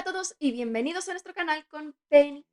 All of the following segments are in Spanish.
Hola a todos y bienvenidos a nuestro canal con Penny.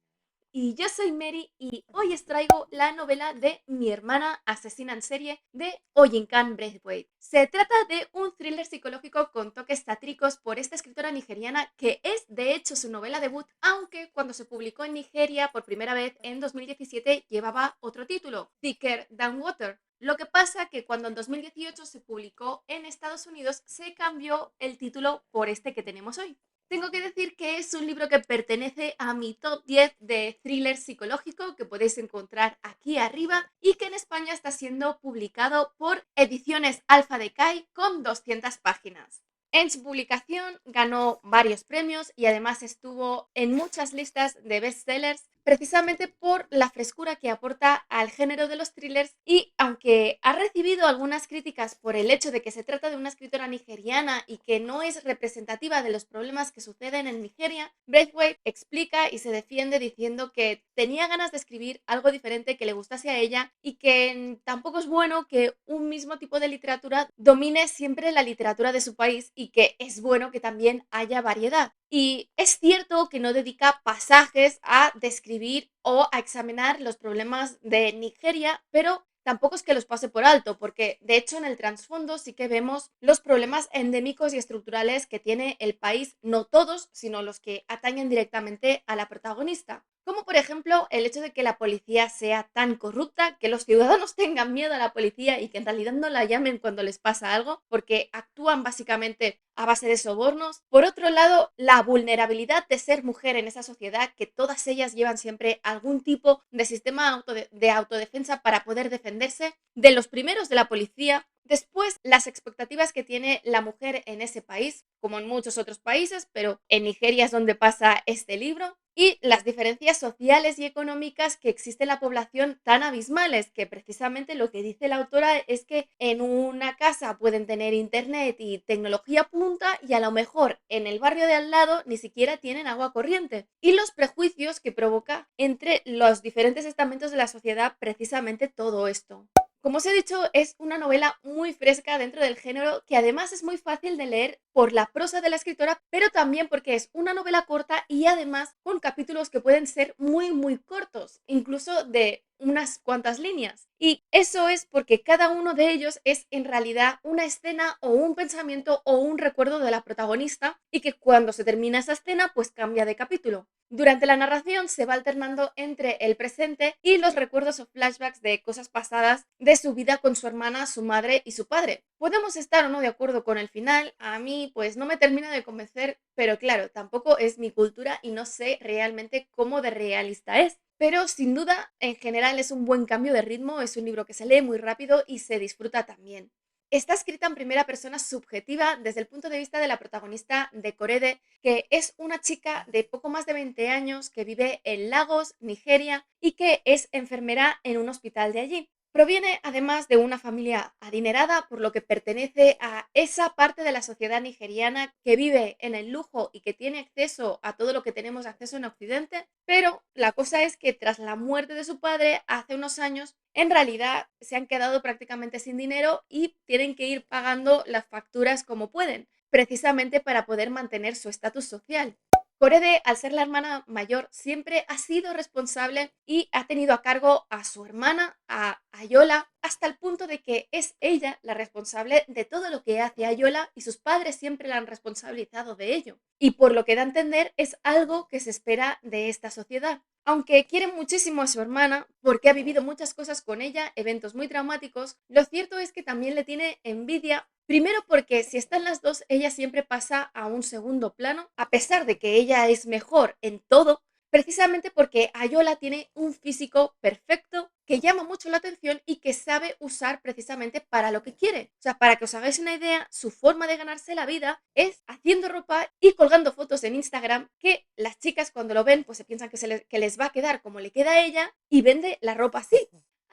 Y yo soy Mary y hoy os traigo la novela de Mi hermana asesina en serie de Oyinkan Braithwaite. Se trata de un thriller psicológico con toques satíricos por esta escritora nigeriana que es de hecho su novela debut, aunque cuando se publicó en Nigeria por primera vez en 2017 llevaba otro título, Thicker Than Water. Lo que pasa que cuando en 2018 se publicó en Estados Unidos se cambió el título por este que tenemos hoy. Tengo que decir que es un libro que pertenece a mi top 10 de thriller psicológico que podéis encontrar aquí arriba y que en España está siendo publicado por Ediciones Alfa de Kai con 200 páginas. En su publicación ganó varios premios y además estuvo en muchas listas de bestsellers precisamente por la frescura que aporta al género de los thrillers y aunque ha recibido algunas críticas por el hecho de que se trata de una escritora nigeriana y que no es representativa de los problemas que suceden en Nigeria, Braithwaite explica y se defiende diciendo que tenía ganas de escribir algo diferente que le gustase a ella y que tampoco es bueno que un mismo tipo de literatura domine siempre la literatura de su país y que es bueno que también haya variedad. Y es cierto que no dedica pasajes a describir o a examinar los problemas de Nigeria, pero tampoco es que los pase por alto, porque de hecho en el trasfondo sí que vemos los problemas endémicos y estructurales que tiene el país, no todos, sino los que atañen directamente a la protagonista. Como por ejemplo el hecho de que la policía sea tan corrupta, que los ciudadanos tengan miedo a la policía y que en realidad no la llamen cuando les pasa algo, porque actúan básicamente a base de sobornos. Por otro lado, la vulnerabilidad de ser mujer en esa sociedad, que todas ellas llevan siempre algún tipo de sistema de autodefensa para poder defenderse de los primeros de la policía. Después, las expectativas que tiene la mujer en ese país, como en muchos otros países, pero en Nigeria es donde pasa este libro, y las diferencias sociales y económicas que existe en la población tan abismales, que precisamente lo que dice la autora es que en una casa pueden tener internet y tecnología punta y a lo mejor en el barrio de al lado ni siquiera tienen agua corriente. Y los prejuicios que provoca entre los diferentes estamentos de la sociedad precisamente todo esto. Como os he dicho, es una novela muy fresca dentro del género que además es muy fácil de leer por la prosa de la escritora, pero también porque es una novela corta y además con capítulos que pueden ser muy cortos, incluso de unas cuantas líneas. Y eso es porque cada uno de ellos es en realidad una escena o un pensamiento o un recuerdo de la protagonista y que cuando se termina esa escena pues cambia de capítulo. Durante la narración se va alternando entre el presente y los recuerdos o flashbacks de cosas pasadas de su vida con su hermana, su madre y su padre. Podemos estar o no de acuerdo con el final, a mí pues no me termina de convencer, pero claro, tampoco es mi cultura y no sé realmente cómo de realista es. Pero sin duda, en general es un buen cambio de ritmo, es un libro que se lee muy rápido y se disfruta también. Está escrita en primera persona subjetiva desde el punto de vista de la protagonista de Korede, que es una chica de poco más de 20 años que vive en Lagos, Nigeria, y que es enfermera en un hospital de allí. Proviene además de una familia adinerada, por lo que pertenece a esa parte de la sociedad nigeriana que vive en el lujo y que tiene acceso a todo lo que tenemos acceso en Occidente, pero la cosa es que tras la muerte de su padre hace unos años, en realidad se han quedado prácticamente sin dinero y tienen que ir pagando las facturas como pueden, precisamente para poder mantener su estatus social. Korede, al ser la hermana mayor, siempre ha sido responsable y ha tenido a cargo a su hermana, a Ayola, hasta el punto de que es ella la responsable de todo lo que hace Ayola y sus padres siempre la han responsabilizado de ello. Y por lo que da a entender es algo que se espera de esta sociedad. Aunque quiere muchísimo a su hermana porque ha vivido muchas cosas con ella, eventos muy traumáticos, lo cierto es que también le tiene envidia. Primero porque si están las dos, ella siempre pasa a un segundo plano, a pesar de que ella es mejor en todo, precisamente porque Ayola tiene un físico perfecto que llama mucho la atención y que sabe usar precisamente para lo que quiere. O sea, para que os hagáis una idea, su forma de ganarse la vida es haciendo ropa y colgando fotos en Instagram que las chicas cuando lo ven pues se piensan que les va a quedar como le queda a ella y vende la ropa así.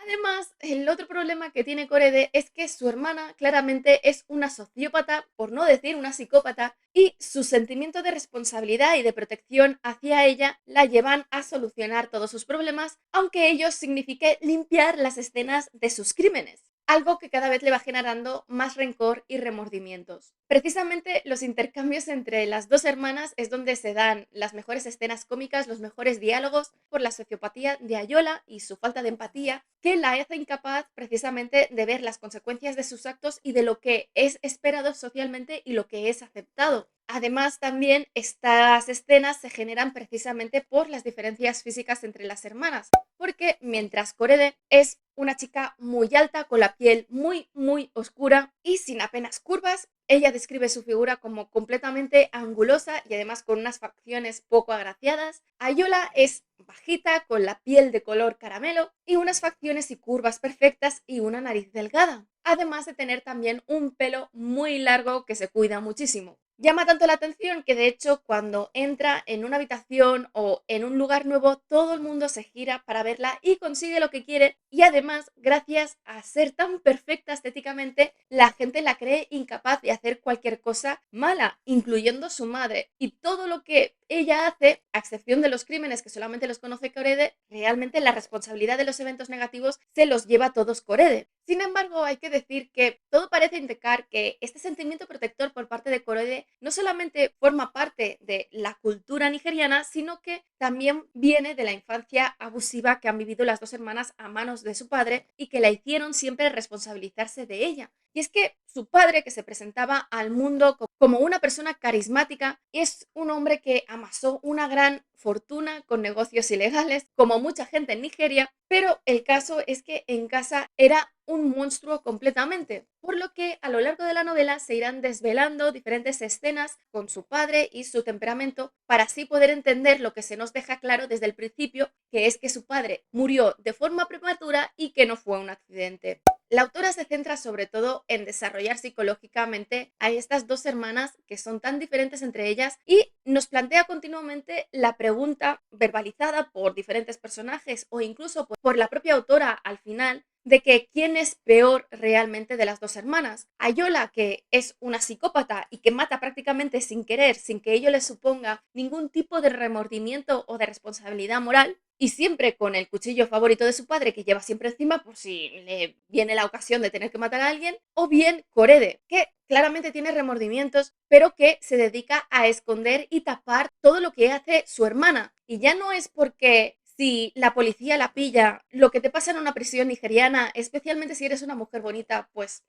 Además, el otro problema que tiene Korede es que su hermana claramente es una sociópata, por no decir una psicópata, y su sentimiento de responsabilidad y de protección hacia ella la llevan a solucionar todos sus problemas, aunque ello signifique limpiar las escenas de sus crímenes. algo que cada vez le va generando más rencor y remordimientos. Precisamente los intercambios entre las dos hermanas es donde se dan las mejores escenas cómicas, los mejores diálogos por la sociopatía de Ayola y su falta de empatía, que la hace incapaz precisamente de ver las consecuencias de sus actos y de lo que es esperado socialmente y lo que es aceptado. Además, también estas escenas se generan precisamente por las diferencias físicas entre las hermanas, porque mientras Korede es una chica muy alta, con la piel muy oscura y sin apenas curvas, ella describe su figura como completamente angulosa y además con unas facciones poco agraciadas. Ayola es bajita, con la piel de color caramelo y unas facciones y curvas perfectas y una nariz delgada, además de tener también un pelo muy largo que se cuida muchísimo. Llama tanto la atención que de hecho cuando entra en una habitación o en un lugar nuevo, todo el mundo se gira para verla y consigue lo que quiere y además, gracias a ser tan perfecta estéticamente, la gente la cree incapaz de hacer cualquier cosa mala, incluyendo su madre. Y todo lo que ella hace, a excepción de los crímenes que solamente los conoce Korede, realmente la responsabilidad de los eventos negativos se los lleva a todos Korede. Sin embargo, hay que decir que todo parece indicar que este sentimiento protector por parte de Korede no solamente forma parte de la cultura nigeriana, sino que también viene de la infancia abusiva que han vivido las dos hermanas a manos de su padre y que la hicieron siempre responsabilizarse de ella. Y es que su padre, que se presentaba al mundo como una persona carismática, es un hombre que amasó una gran fortuna con negocios ilegales, como mucha gente en Nigeria, pero el caso es que en casa era un monstruo completamente, por lo que a lo largo de la novela se irán desvelando diferentes escenas con su padre y su temperamento para así poder entender lo que se nos deja claro desde el principio, que es que su padre murió de forma prematura y que no fue un accidente. La autora se centra sobre todo en desarrollar psicológicamente a estas dos hermanas que son tan diferentes entre ellas y nos plantea continuamente la pregunta verbalizada por diferentes personajes o incluso por la propia autora al final de que quién es peor realmente de las dos hermanas. Ayola, que es una psicópata y que mata prácticamente sin querer, sin que ello le suponga ningún tipo de remordimiento o de responsabilidad moral, y siempre con el cuchillo favorito de su padre que lleva siempre encima por si le viene la ocasión de tener que matar a alguien, o bien Korede, que claramente tiene remordimientos, pero que se dedica a esconder y tapar todo lo que hace su hermana. Y ya no es porque si la policía la pilla, lo que te pasa en una prisión nigeriana, especialmente si eres una mujer bonita, pues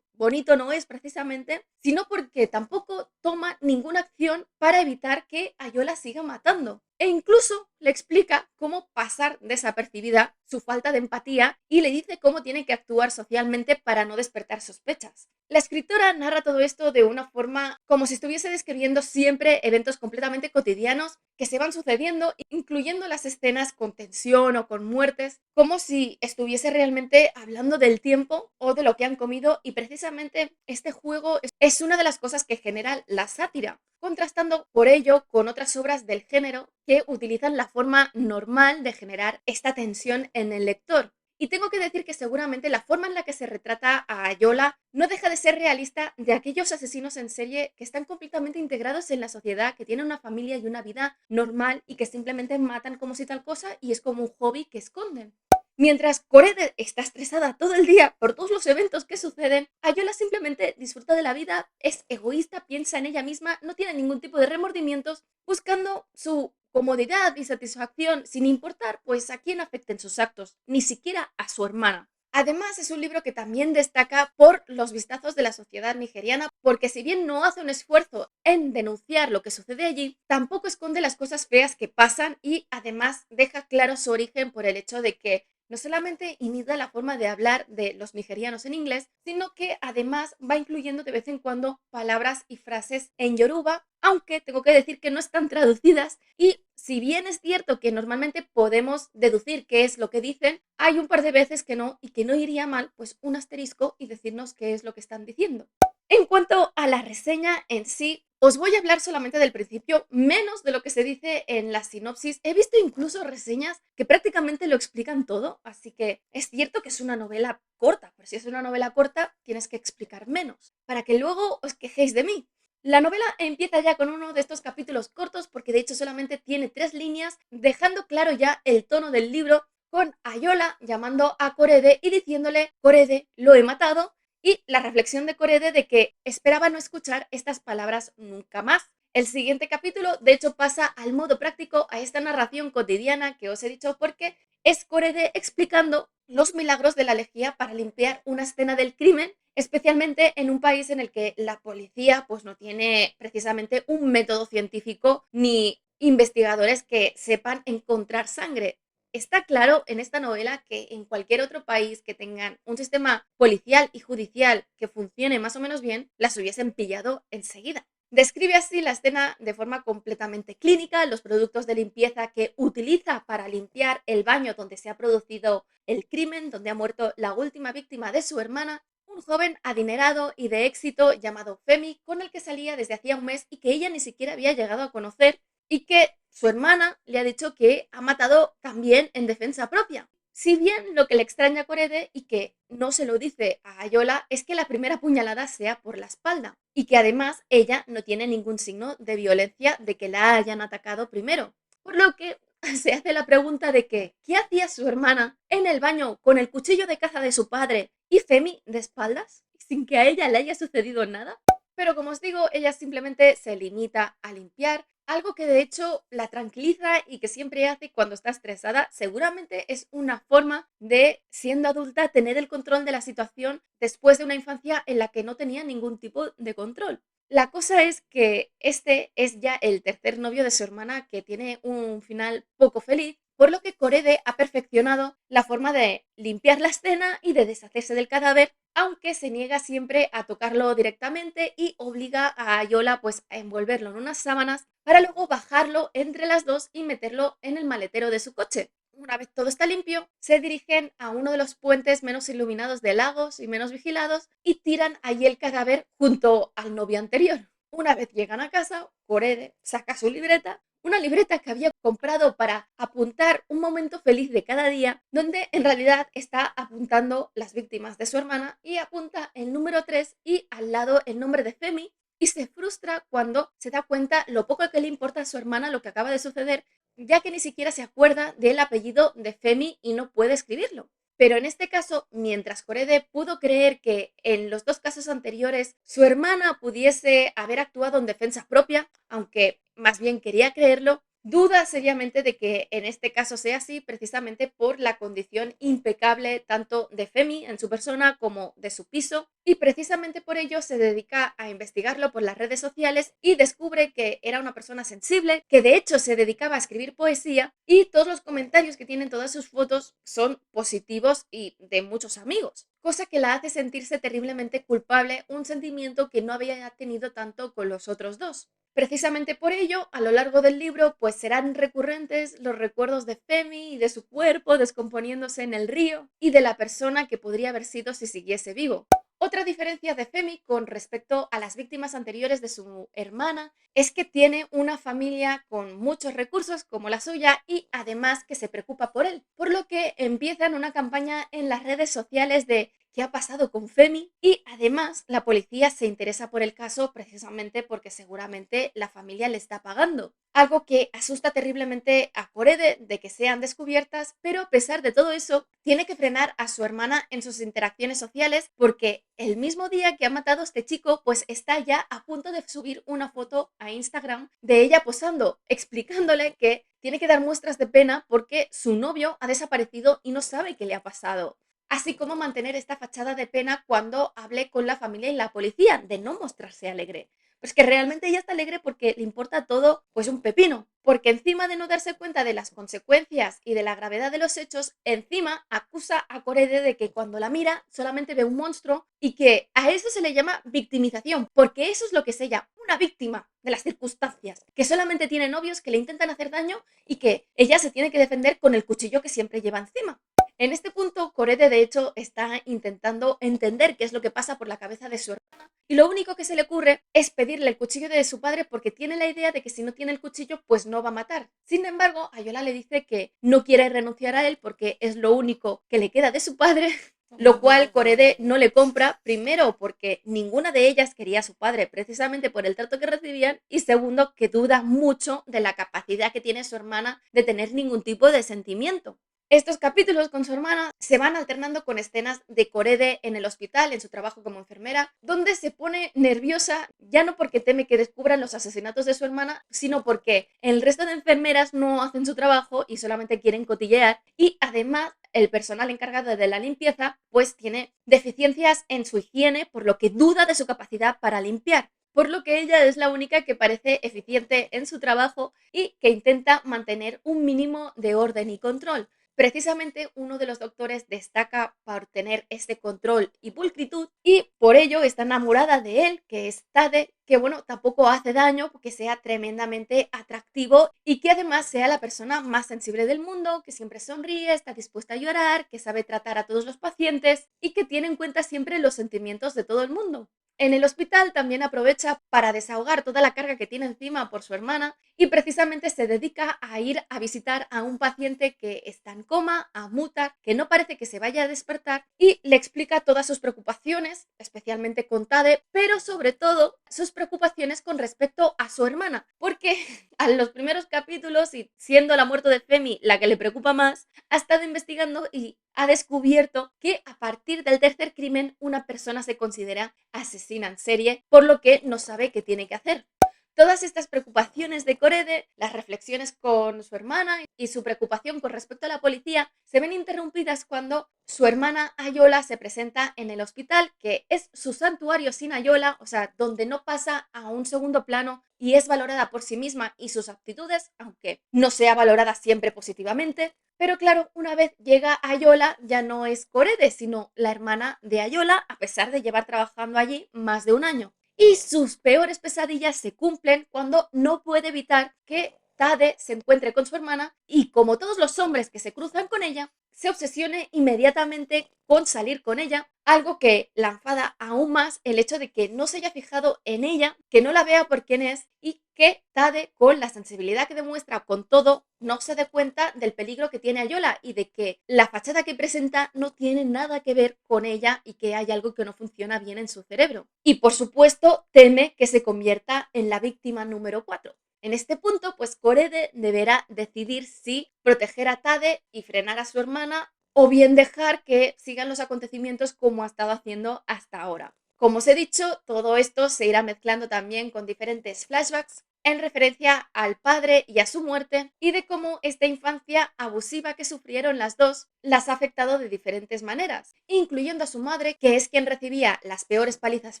bonito no es precisamente, sino porque tampoco toma ninguna acción para evitar que Ayola siga matando. E incluso le explica cómo pasar desapercibida su falta de empatía y le dice cómo tiene que actuar socialmente para no despertar sospechas. La escritora narra todo esto de una forma como si estuviese describiendo siempre eventos completamente cotidianos que se van sucediendo, incluyendo las escenas con tensión o con muertes, como si estuviese realmente hablando del tiempo o de lo que han comido, y precisamente este juego es una de las cosas que genera la sátira, contrastando por ello con otras obras del género que utilizan la forma normal de generar esta tensión en el lector. Y tengo que decir que seguramente la forma en la que se retrata a Ayola no deja de ser realista de aquellos asesinos en serie que están completamente integrados en la sociedad, que tienen una familia y una vida normal y que simplemente matan como si tal cosa y es como un hobby que esconden. Mientras Korede está estresada todo el día por todos los eventos que suceden, Ayola simplemente disfruta de la vida, es egoísta, piensa en ella misma, no tiene ningún tipo de remordimientos, buscando su comodidad y satisfacción sin importar pues a quién afecten sus actos, ni siquiera a su hermana. Además, es un libro que también destaca por los vistazos de la sociedad nigeriana, porque si bien no hace un esfuerzo en denunciar lo que sucede allí, tampoco esconde las cosas feas que pasan y además deja claro su origen por el hecho de que no solamente imita la forma de hablar de los nigerianos en inglés, sino que además va incluyendo de vez en cuando palabras y frases en yoruba, aunque tengo que decir que no están traducidas y si bien es cierto que normalmente podemos deducir qué es lo que dicen, hay un par de veces que no y que no iría mal pues un asterisco y decirnos qué es lo que están diciendo. En cuanto a la reseña en sí, os voy a hablar solamente del principio, menos de lo que se dice en la sinopsis. He visto incluso reseñas que prácticamente lo explican todo, así que es cierto que es una novela corta, pero si es una novela corta tienes que explicar menos, para que luego os quejéis de mí. La novela empieza ya con uno de estos capítulos cortos porque de hecho solamente tiene 3 líneas, dejando claro ya el tono del libro, con Ayola llamando a Korede y diciéndole: Korede, lo he matado, y la reflexión de Korede de que esperaba no escuchar estas palabras nunca más. El siguiente capítulo, de hecho, pasa al modo práctico a esta narración cotidiana que os he dicho porque es Korede explicando los milagros de la lejía para limpiar una escena del crimen, especialmente en un país en el que la policía pues no tiene precisamente un método científico ni investigadores que sepan encontrar sangre. Está claro en esta novela que en cualquier otro país que tengan un sistema policial y judicial que funcione más o menos bien, las hubiesen pillado enseguida. Describe así la escena de forma completamente clínica, los productos de limpieza que utiliza para limpiar el baño donde se ha producido el crimen, donde ha muerto la última víctima de su hermana, un joven adinerado y de éxito llamado Femi, con el que salía desde hacía un mes y que ella ni siquiera había llegado a conocer, y que su hermana le ha dicho que ha matado también en defensa propia. Si bien lo que le extraña a Korede y que no se lo dice a Ayola es que la primera puñalada sea por la espalda y que además ella no tiene ningún signo de violencia de que la hayan atacado primero. Por lo que se hace la pregunta de que ¿qué hacía su hermana en el baño con el cuchillo de caza de su padre y Femi de espaldas sin que a ella le haya sucedido nada? Pero como os digo, ella simplemente se limita a limpiar, algo que de hecho la tranquiliza y que siempre hace cuando está estresada. Seguramente es una forma de, siendo adulta, tener el control de la situación después de una infancia en la que no tenía ningún tipo de control. La cosa es que este es ya el tercer novio de su hermana que tiene un final poco feliz, por lo que Korede ha perfeccionado la forma de limpiar la escena y de deshacerse del cadáver, aunque se niega siempre a tocarlo directamente y obliga a Ayola pues a envolverlo en unas sábanas para luego bajarlo entre las dos y meterlo en el maletero de su coche. Una vez todo está limpio, se dirigen a uno de los puentes menos iluminados de Lagos y menos vigilados y tiran allí el cadáver junto al novio anterior. Una vez llegan a casa, Korede saca su libreta, una libreta que había comprado para apuntar un momento feliz de cada día, donde en realidad está apuntando las víctimas de su hermana y apunta el número 3 y al lado el nombre de Femi, y se frustra cuando se da cuenta lo poco que le importa a su hermana lo que acaba de suceder, ya que ni siquiera se acuerda del apellido de Femi y no puede escribirlo. Pero en este caso, mientras Korede pudo creer que en los dos casos anteriores su hermana pudiese haber actuado en defensa propia, aunque más bien quería creerlo, duda seriamente de que en este caso sea así, precisamente por la condición impecable tanto de Femi en su persona como de su piso, y precisamente por ello se dedica a investigarlo por las redes sociales y descubre que era una persona sensible, que de hecho se dedicaba a escribir poesía, y todos los comentarios que tienen todas sus fotos son positivos y de muchos amigos, cosa que la hace sentirse terriblemente culpable, un sentimiento que no había tenido tanto con los otros dos. Precisamente por ello, a lo largo del libro, pues serán recurrentes los recuerdos de Femi y de su cuerpo descomponiéndose en el río y de la persona que podría haber sido si siguiese vivo. Otra diferencia de Femi con respecto a las víctimas anteriores de su hermana es que tiene una familia con muchos recursos como la suya y además que se preocupa por él, por lo que empiezan una campaña en las redes sociales de qué ha pasado con Femi, y además la policía se interesa por el caso precisamente porque seguramente la familia le está pagando. Algo que asusta terriblemente a Korede de que sean descubiertas, pero a pesar de todo eso, tiene que frenar a su hermana en sus interacciones sociales porque el mismo día que ha matado a este chico, pues está ya a punto de subir una foto a Instagram de ella posando, explicándole que tiene que dar muestras de pena porque su novio ha desaparecido y no sabe qué le ha pasado, así como mantener esta fachada de pena cuando hable con la familia y la policía, de no mostrarse alegre. Pues que realmente ella está alegre porque le importa todo, pues un pepino, porque encima de no darse cuenta de las consecuencias y de la gravedad de los hechos, encima acusa a Korede de que cuando la mira solamente ve un monstruo y que a eso se le llama victimización, porque eso es lo que es ella, una víctima de las circunstancias, que solamente tiene novios que le intentan hacer daño y que ella se tiene que defender con el cuchillo que siempre lleva encima. En este punto, Korede de hecho está intentando entender qué es lo que pasa por la cabeza de su hermana y lo único que se le ocurre es pedirle el cuchillo de su padre porque tiene la idea de que si no tiene el cuchillo pues no va a matar. Sin embargo, Ayola le dice que no quiere renunciar a él porque es lo único que le queda de su padre, lo cual Korede no le compra, primero porque ninguna de ellas quería a su padre precisamente por el trato que recibían, y segundo que duda mucho de la capacidad que tiene su hermana de tener ningún tipo de sentimiento. Estos capítulos con su hermana se van alternando con escenas de Korede en el hospital, en su trabajo como enfermera, donde se pone nerviosa, ya no porque teme que descubran los asesinatos de su hermana, sino porque el resto de enfermeras no hacen su trabajo y solamente quieren cotillear, y además el personal encargado de la limpieza pues tiene deficiencias en su higiene, por lo que duda de su capacidad para limpiar. Por lo que ella es la única que parece eficiente en su trabajo y que intenta mantener un mínimo de orden y control. Precisamente uno de los doctores destaca por tener este control y pulcritud y por ello está enamorada de él, que es Tade, que bueno, tampoco hace daño porque sea tremendamente atractivo y que además sea la persona más sensible del mundo, que siempre sonríe, está dispuesta a llorar, que sabe tratar a todos los pacientes y que tiene en cuenta siempre los sentimientos de todo el mundo. En el hospital también aprovecha para desahogar toda la carga que tiene encima por su hermana y precisamente se dedica a ir a visitar a un paciente que está en coma, a Mutar, que no parece que se vaya a despertar y le explica todas sus preocupaciones, especialmente con Tade, pero sobre todo sus preocupaciones con respecto a su hermana, porque a los primeros capítulos, y siendo la muerte de Femi la que le preocupa más, ha estado investigando y ha descubierto que a partir del tercer crimen una persona se considera asesina en serie, por lo que no sabe qué tiene que hacer. Todas estas preocupaciones de Korede, las reflexiones con su hermana y su preocupación con respecto a la policía se ven interrumpidas cuando su hermana Ayola se presenta en el hospital, que es su santuario sin Ayola, o sea, donde no pasa a un segundo plano y es valorada por sí misma y sus aptitudes, aunque no sea valorada siempre positivamente. Pero claro, una vez llega Ayola, ya no es Korede, sino la hermana de Ayola, a pesar de llevar trabajando allí más de un año. Y sus peores pesadillas se cumplen cuando no puede evitar que Tade se encuentre con su hermana y, como todos los hombres que se cruzan con ella, se obsesione inmediatamente con salir con ella, algo que la enfada aún más el hecho de que no se haya fijado en ella, que no la vea por quién es y que Tade, con la sensibilidad que demuestra con todo, no se dé cuenta del peligro que tiene Ayola y de que la fachada que presenta no tiene nada que ver con ella y que hay algo que no funciona bien en su cerebro. Y por supuesto teme que se convierta en la víctima número 4. En este punto, pues Korede deberá decidir si proteger a Tade y frenar a su hermana o bien dejar que sigan los acontecimientos como ha estado haciendo hasta ahora. Como os he dicho, todo esto se irá mezclando también con diferentes flashbacks en referencia al padre y a su muerte y de cómo esta infancia abusiva que sufrieron las dos las ha afectado de diferentes maneras, incluyendo a su madre, que es quien recibía las peores palizas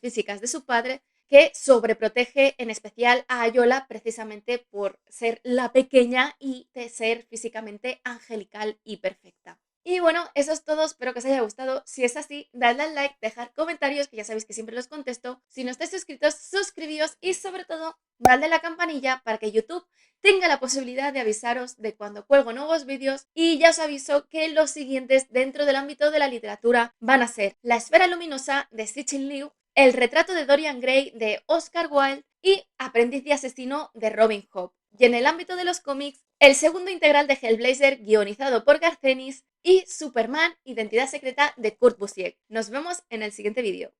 físicas de su padre, que sobreprotege en especial a Ayola precisamente por ser la pequeña y de ser físicamente angelical y perfecta. Y bueno, eso es todo, espero que os haya gustado. Si es así, dadle al like, dejad comentarios, que ya sabéis que siempre los contesto. Si no estáis suscritos, suscribíos y sobre todo, dadle a la campanilla para que YouTube tenga la posibilidad de avisaros de cuando cuelgo nuevos vídeos. Y ya os aviso que los siguientes dentro del ámbito de la literatura van a ser La esfera luminosa de Cixin Liu, El retrato de Dorian Gray de Oscar Wilde y Aprendiz de asesino de Robin Hood. Y en el ámbito de los cómics, el segundo integral de Hellblazer guionizado por Garcenis y Superman, Identidad secreta de Kurt Busiek. Nos vemos en el siguiente vídeo.